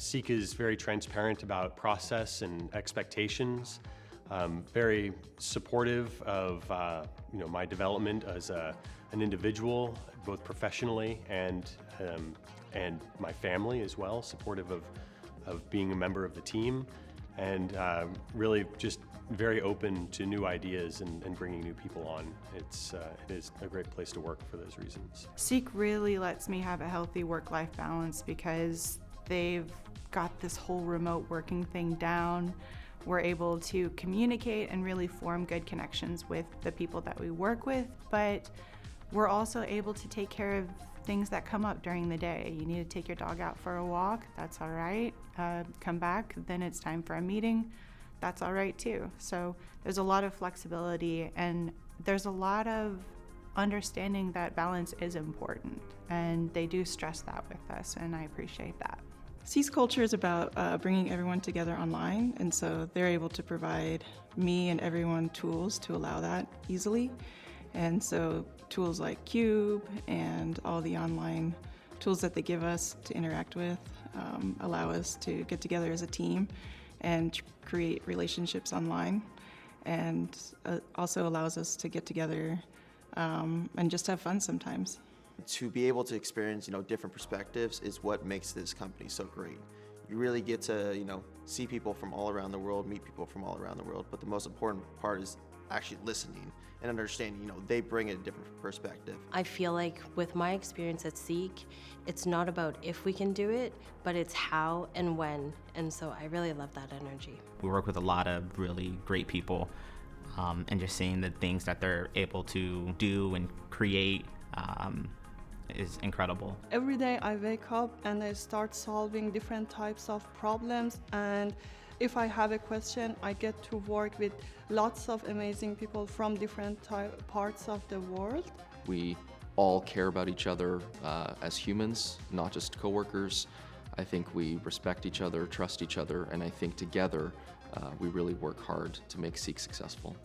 Seeq is very transparent about process and expectations, very supportive of my development as an individual, both professionally and my family as well, supportive of being a member of the team, and really just very open to new ideas and bringing new people on. It is a great place to work for those reasons. Seeq really lets me have a healthy work-life balance because they've got this whole remote working thing down. We're able to communicate and really form good connections with the people that we work with, but we're also able to take care of things that come up during the day. You need to take your dog out for a walk, that's all right. Come back, then it's time for a meeting, that's all right too. So there's a lot of flexibility and there's a lot of understanding that balance is important, and they do stress that with us, and I appreciate that. Seeq's culture is about bringing everyone together online, and so they're able to provide me and everyone tools to allow that easily. And so tools like Cube and all the online tools that they give us to interact with allow us to get together as a team and create relationships online, and also allows us to get together and just have fun sometimes. To be able to experience, different perspectives is what makes this company so great. You really get to, see people from all around the world, meet people from all around the world, but the most important part is actually listening and understanding, they bring a different perspective. I feel like with my experience at Seeq, it's not about if we can do it, but it's how and when, and so I really love that energy. We work with a lot of really great people, and just seeing the things that they're able to do and create is incredible. Every day I wake up and I start solving different types of problems, and if I have a question, I get to work with lots of amazing people from different parts of the world. We all care about each other as humans, not just coworkers. I think we respect each other, trust each other, and I think together we really work hard to make Seeq successful.